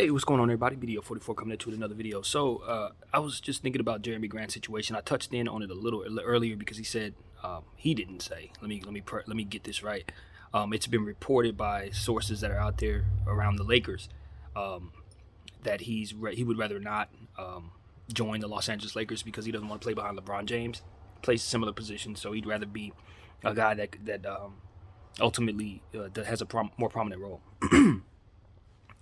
Hey, what's going on, everybody? BDO 44 coming at you with another video. So, I was just thinking about Jerami Grant's situation. I touched in on it a little earlier because he said he didn't say. Let me get this right. It's been reported by sources that are out there around the Lakers that he would rather not join the Los Angeles Lakers because he doesn't want to play behind LeBron James. Plays a similar position, so he'd rather be a guy that ultimately that has a more prominent role.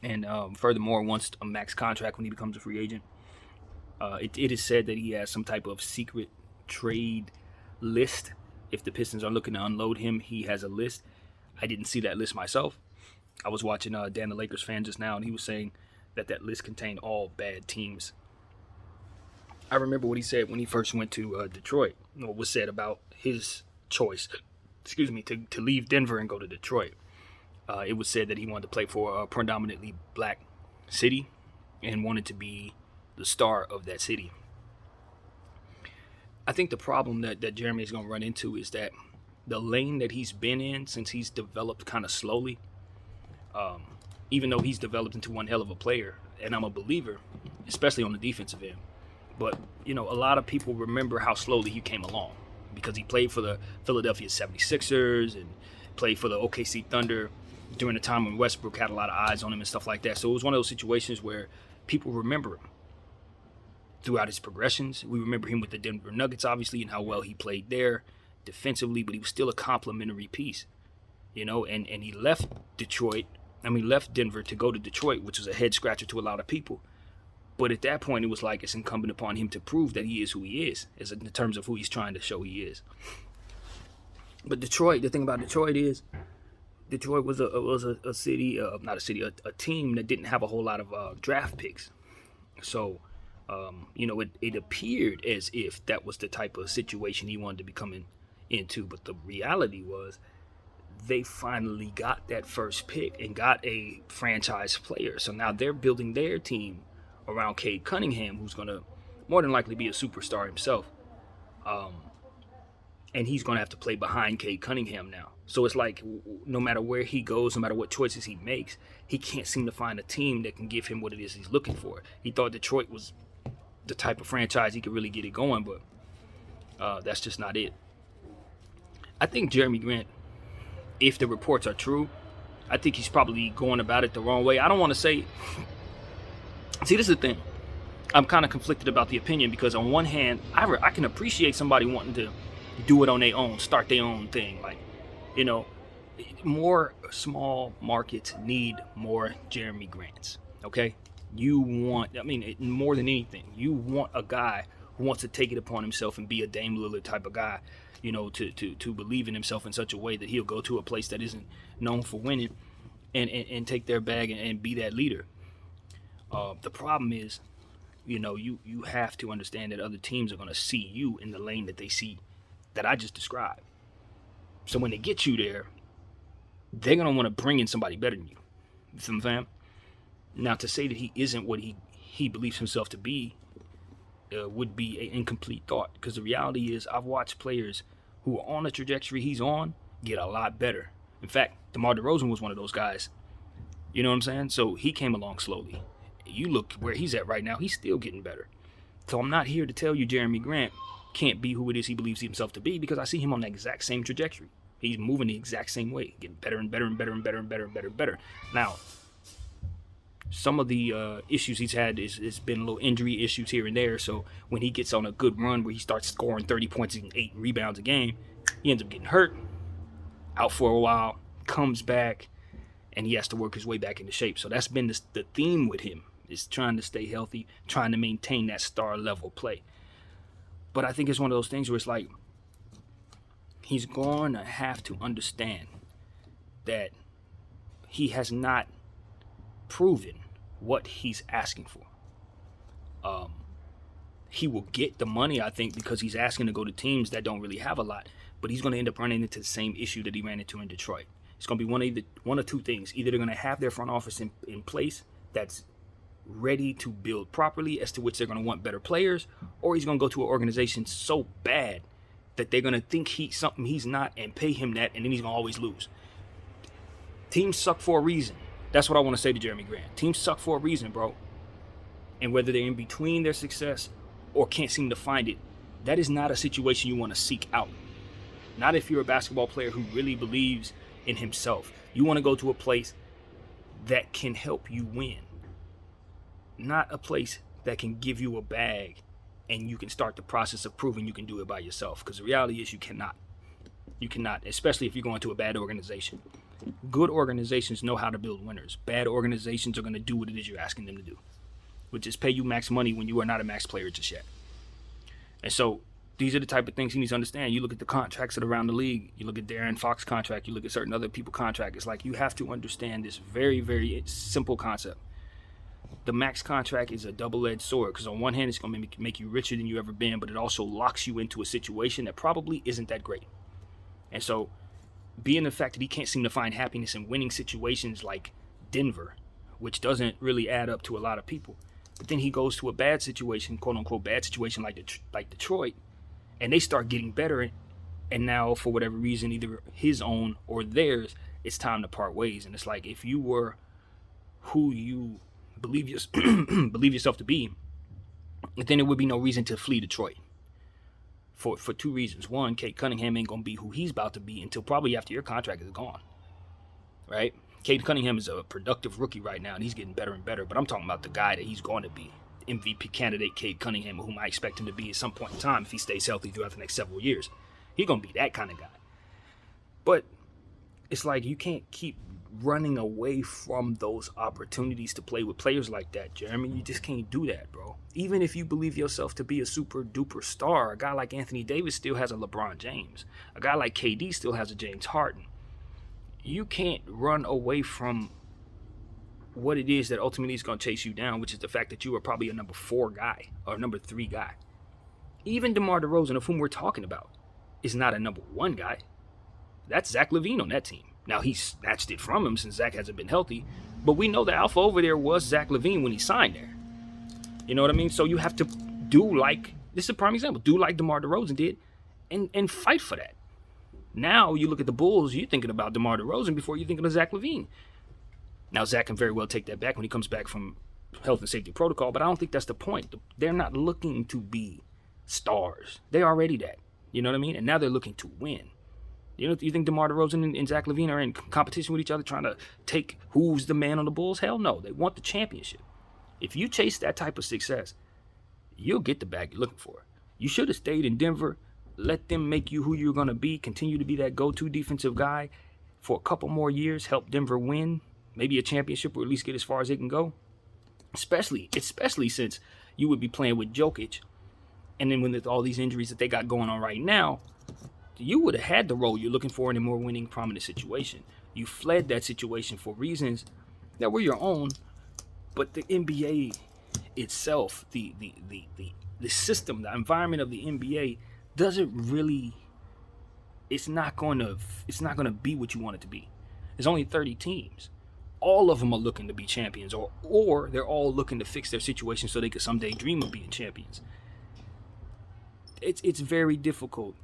And furthermore, wants a max contract when he becomes a free agent. It is said that he has some type of secret trade list. If the Pistons are looking to unload him, he has a list. I didn't see that list myself. I was watching Dan the Lakers fan just now, and he was saying that list contained all bad teams. I remember what he said when he first went to Detroit. What was said about his choice, to leave Denver and go to Detroit. It was said that he wanted to play for a predominantly black city and wanted to be the star of that city. I think the problem that Jerami is going to run into is that the lane that he's been in since he's developed kind of slowly, even though he's developed into one hell of a player, and I'm a believer, especially on the defensive end. But, a lot of people remember how slowly he came along because he played for the Philadelphia 76ers and played for the OKC Thunder during the time when Westbrook had a lot of eyes on him and stuff like that. So it was one of those situations where people remember him throughout his progressions. We remember him with the Denver Nuggets, obviously, and how well he played there defensively, but he was still a complimentary piece, and he left Denver to go to Detroit, which was a head scratcher to a lot of people. But at that point, it was like it's incumbent upon him to prove that he is who he is, as in terms of who he's trying to show he is. But Detroit, the thing about Detroit is, Detroit was a city, not a city, a team that didn't have a whole lot of draft picks. So, it appeared as if that was the type of situation he wanted to be coming into. But the reality was they finally got that first pick and got a franchise player. So now they're building their team around Cade Cunningham, who's going to more than likely be a superstar himself. And he's going to have to play behind Cade Cunningham now. So it's like no matter where he goes, no matter what choices he makes, he can't seem to find a team that can give him what it is he's looking for. He thought Detroit was the type of franchise he could really get it going, but that's just not it. I think Jerami Grant, if the reports are true, I think he's probably going about it the wrong way. I don't want to say... See, this is the thing. I'm kind of conflicted about the opinion because on one hand, I can appreciate somebody wanting to do it on their own, start their own thing. Like, more small markets need more Jerami Grants, okay? More than anything, you want a guy who wants to take it upon himself and be a Dame Lillard type of guy, to believe in himself in such a way that he'll go to a place that isn't known for winning and take their bag and be that leader. The problem is, you have to understand that other teams are going to see you in the lane that they see that I just described. So when they get you there, they're going to want to bring in somebody better than you. You see what I'm saying? Now, to say that he isn't what he believes himself to be would be an incomplete thought. Because the reality is I've watched players who are on the trajectory he's on get a lot better. In fact, DeMar DeRozan was one of those guys. You know what I'm saying? So he came along slowly. You look where he's at right now, he's still getting better. So I'm not here to tell you Jerami Grant can't be who it is he believes himself to be, because I see him on the exact same trajectory. He's moving the exact same way, getting better and better and better and better and better and better and better. Now, some of the issues he's had is been little injury issues here and there. So when he gets on a good run where he starts scoring 30 points and 8 rebounds a game, he ends up getting hurt, out for a while, comes back, and he has to work his way back into shape. So that's been the theme with him, is trying to stay healthy, trying to maintain that star level play. But I think it's one of those things where it's like he's going to have to understand that he has not proven what he's asking for. He will get the money, I think, because he's asking to go to teams that don't really have a lot. But he's going to end up running into the same issue that he ran into in Detroit. It's going to be one of two things. Either they're going to have their front office in place that's ready to build properly, as to which they're going to want better players, or he's going to go to an organization so bad that they're going to think he's something he's not and pay him that, and then he's going to always lose. Teams suck for a reason. That's what I want to say to Jerami Grant. Teams suck for a reason, bro. And whether they're in between their success or can't seem to find it, that is not a situation you want to seek out. Not if you're a basketball player who really believes in himself. You want to go to a place that can help you win, not a place that can give you a bag and you can start the process of proving you can do it by yourself. Because the reality is you cannot. You cannot, especially if you're going to a bad organization. Good organizations know how to build winners. Bad organizations are going to do what it is you're asking them to do, which is pay you max money when you are not a max player just yet. And so these are the type of things you need to understand. You look at the contracts that are around the league. You look at Darren Fox's contract. You look at certain other people's contract. It's like you have to understand this very, very simple concept. The max contract is a double-edged sword because on one hand, it's going to make you richer than you ever been, but it also locks you into a situation that probably isn't that great. And so being the fact that he can't seem to find happiness in winning situations like Denver, which doesn't really add up to a lot of people, but then he goes to a bad situation, quote-unquote bad situation like Detroit, and they start getting better, and now for whatever reason, either his own or theirs, it's time to part ways. And it's like if you were who you believe yourself to be, then there would be no reason to flee Detroit. For two reasons. One, Cade Cunningham ain't going to be who he's about to be until probably after your contract is gone. Right? Cade Cunningham is a productive rookie right now, and he's getting better and better. But I'm talking about the guy that he's going to be. MVP candidate Cade Cunningham, whom I expect him to be at some point in time if he stays healthy throughout the next several years. He's going to be that kind of guy. But it's like you can't keep running away from those opportunities to play with players like that, Jeremy. You just can't do that, bro. Even if you believe yourself to be a super duper star, a guy like Anthony Davis still has a LeBron James. A guy like KD still has a James Harden. You can't run away from what it is that ultimately is going to chase you down, which is the fact that you are probably a number 4 guy or a number 3 guy. Even DeMar DeRozan, of whom we're talking about, is not a number 1 guy. That's Zach LaVine on that team. Now, he snatched it from him since Zach hasn't been healthy. But we know the alpha over there was Zach LaVine when he signed there. You know what I mean? So you have to do like, this is a prime example, do like DeMar DeRozan did and fight for that. Now you look at the Bulls, you're thinking about DeMar DeRozan before you're thinking of Zach LaVine. Now, Zach can very well take that back when he comes back from health and safety protocol, but I don't think that's the point. They're not looking to be stars. They're already that. You know what I mean? And now they're looking to win. You think DeMar DeRozan and Zach LaVine are in competition with each other trying to take who's the man on the Bulls? Hell no. They want the championship. If you chase that type of success, you'll get the bag you're looking for. You should have stayed in Denver, let them make you who you're going to be, continue to be that go-to defensive guy for a couple more years, help Denver win, maybe a championship or at least get as far as they can go. Especially since you would be playing with Jokic. And then with all these injuries that they got going on right now, you would have had the role you're looking for in a more winning, prominent situation. You fled that situation for reasons that were your own, but the NBA itself, the system, the environment of the NBA doesn't really. It's not going to be what you want it to be. There's only 30 teams. All of them are looking to be champions, or they're all looking to fix their situation so they could someday dream of being champions. It's very difficult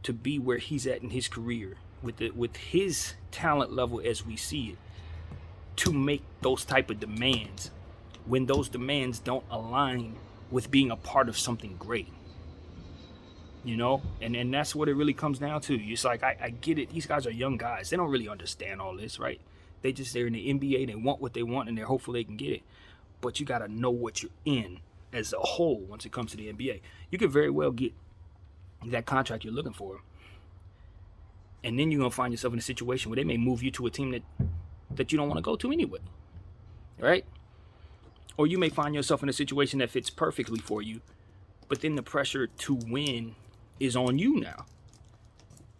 to be where he's at in his career with his talent level as we see it, to make those type of demands when those demands don't align with being a part of something great. You know, and that's what it really comes down to. It's like, I get it. These guys are young guys. They don't really understand all this, right? They're in the NBA. They want what they want, and they're hopeful they can get it. But you got to know what you're in as a whole once it comes to the NBA. You could very well get that contract you're looking for, and then you're going to find yourself in a situation where they may move you to a team that you don't want to go to anyway, right? Or you may find yourself in a situation that fits perfectly for you, but then the pressure to win is on you now.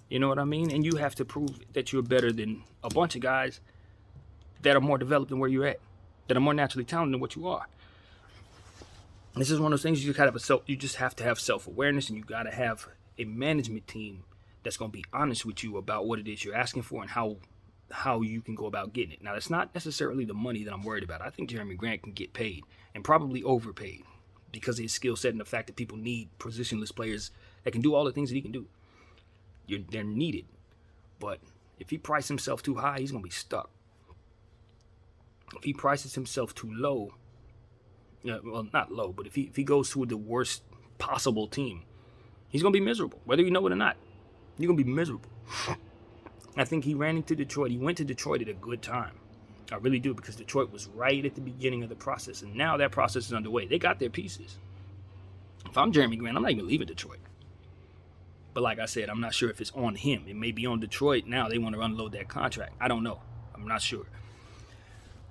You know what I mean? And you have to prove that you're better than a bunch of guys that are more developed than where you're at, that are more naturally talented than what you are. This is one of those things you just have to have self-awareness, and you got to have a management team that's going to be honest with you about what it is you're asking for and how you can go about getting it. Now, that's not necessarily the money that I'm worried about. I think Jerami Grant can get paid, and probably overpaid, because of his skill set and the fact that people need positionless players that can do all the things that he can do. They're needed. But if he prices himself too high, he's going to be stuck. if he prices himself too low, well, not low, but if he goes to the worst possible team, he's going to be miserable, whether you know it or not. You're going to be miserable. I think he ran into Detroit. He went to Detroit at a good time. I really do, because Detroit was right at the beginning of the process, and now that process is underway. They got their pieces. If I'm Jerami Grant, I'm not even leaving Detroit. But like I said, I'm not sure if it's on him. It may be on Detroit now. They want to unload that contract. I don't know. I'm not sure.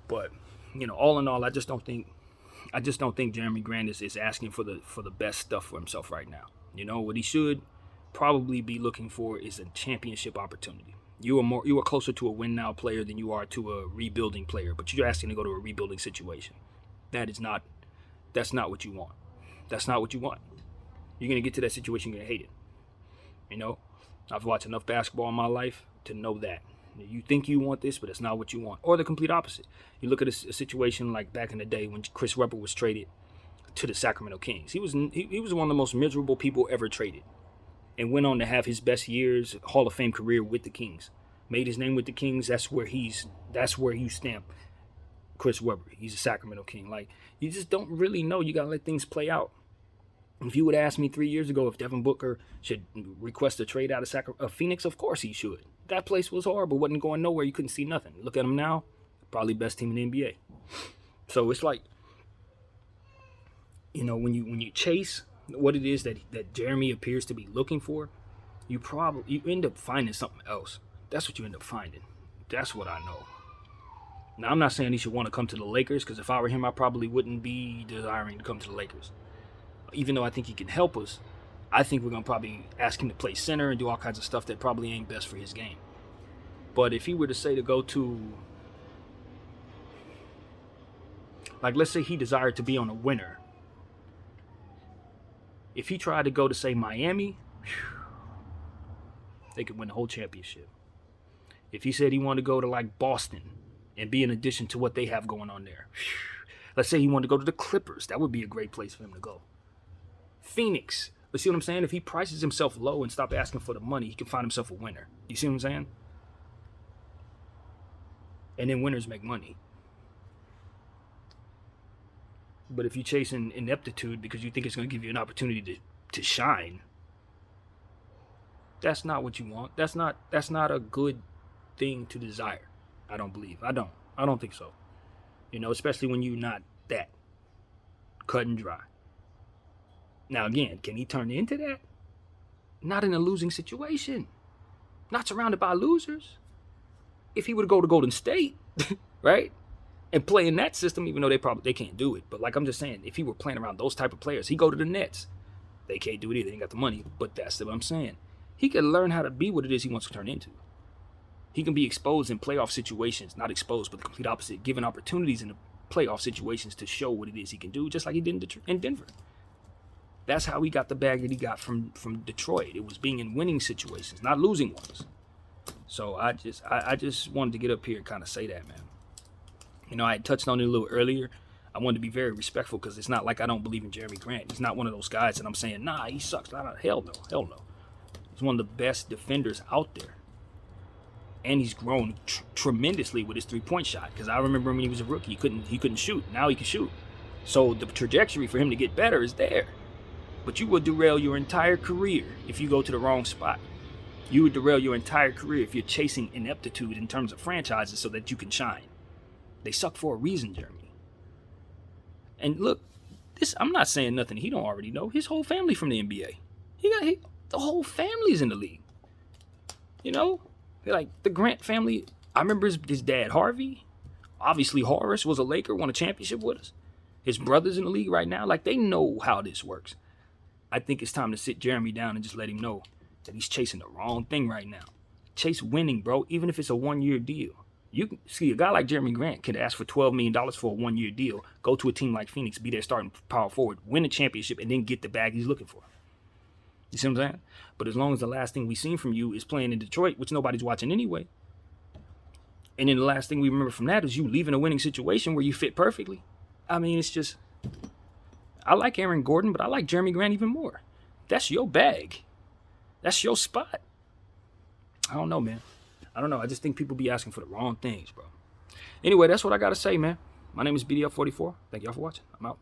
But, all in all, I just don't think Jerami Grant is asking for the best stuff for himself right now. What he should probably be looking for is a championship opportunity. You are closer to a win now player than you are to a rebuilding player, but you're asking to go to a rebuilding situation. That's not what you want. That's not what you want. You're gonna get to that situation, you're gonna hate it. I've watched enough basketball in my life to know that. You think you want this, but it's not what you want. Or the complete opposite. You look at a situation like back in the day when Chris Webber was traded to the Sacramento Kings. He was one of the most miserable people ever traded, and went on to have his best years, Hall of Fame career with the Kings. Made his name with the Kings. That's where you stamp Chris Webber. He's a Sacramento King. Like, you just don't really know. You got to let things play out. If you would ask me 3 years ago if Devin Booker should request a trade out of Phoenix, of course he should. That place was horrible. Wasn't going nowhere. You couldn't see nothing. Look at him now. Probably best team in the NBA. So it's like, when you chase what it is that Jerami appears to be looking for, you end up finding something else. That's what you end up finding. That's what I know. Now, I'm not saying he should want to come to the Lakers, because if I were him, I probably wouldn't be desiring to come to the Lakers. Even though I think he can help us, I think we're going to probably ask him to play center and do all kinds of stuff that probably ain't best for his game. But if he were to say to go to, like, let's say he desired to be on a winner. If he tried to go to, say, Miami, they could win the whole championship. If he said he wanted to go to, like, Boston and be an addition to what they have going on there. Let's say he wanted to go to the Clippers. That would be a great place for him to go. Phoenix. But see what I'm saying? If he prices himself low and stop asking for the money, he can find himself a winner. You see what I'm saying? And then winners make money. But if you're chasing ineptitude because you think it's going to give you an opportunity to shine, that's not what you want. That's not a good thing to desire. I don't believe. I don't think so. Especially when you're not that cut and dry. Now, again, can he turn into that? Not in a losing situation. Not surrounded by losers. If he were to go to Golden State, right, and play in that system, even though they can't do it. But like I'm just saying, if he were playing around those type of players, he go to the Nets. They can't do it either. They ain't got the money. But that's what I'm saying. He can learn how to be what it is he wants to turn into. He can be exposed in playoff situations. Not exposed, but the complete opposite. Given opportunities in the playoff situations to show what it is he can do, just like he did in Denver. That's how he got the bag that he got from Detroit. It was being in winning situations, not losing ones. So I just wanted to get up here and kind of say that, man. I had touched on it a little earlier. I wanted to be very respectful because it's not like I don't believe in Jerami Grant. He's not one of those guys that I'm saying, nah, he sucks. Nah, hell no. He's one of the best defenders out there. And he's grown tremendously with his three-point shot. Because I remember when he was a rookie, he couldn't shoot. Now he can shoot. So the trajectory for him to get better is there. But you will derail your entire career if you go to the wrong spot. You would derail your entire career if you're chasing ineptitude in terms of franchises so that you can shine. They suck for a reason, Jeremy. And look, I'm not saying nothing he don't already know. His whole family from the NBA. The whole family's in the league. Like the Grant family. I remember his dad, Harvey. Obviously, Horace was a Laker, won a championship with us. His brother's in the league right now. Like, they know how this works. I think it's time to sit Jerami down and just let him know that he's chasing the wrong thing right now. Chase winning, bro, even if it's a one-year deal. You can see a guy like Jerami Grant could ask for $12 million for a one-year deal, go to a team like Phoenix, be their starting power forward, win a championship, and then get the bag he's looking for. You see what I'm saying? But as long as the last thing we've seen from you is playing in Detroit, which nobody's watching anyway, and then the last thing we remember from that is you leaving a winning situation where you fit perfectly. I mean, it's just, I like Aaron Gordon, but I like Jerami Grant even more. That's your bag. That's your spot. I don't know, man. I don't know. I just think people be asking for the wrong things, bro. Anyway, that's what I got to say, man. My name is BDF44. Thank y'all for watching. I'm out.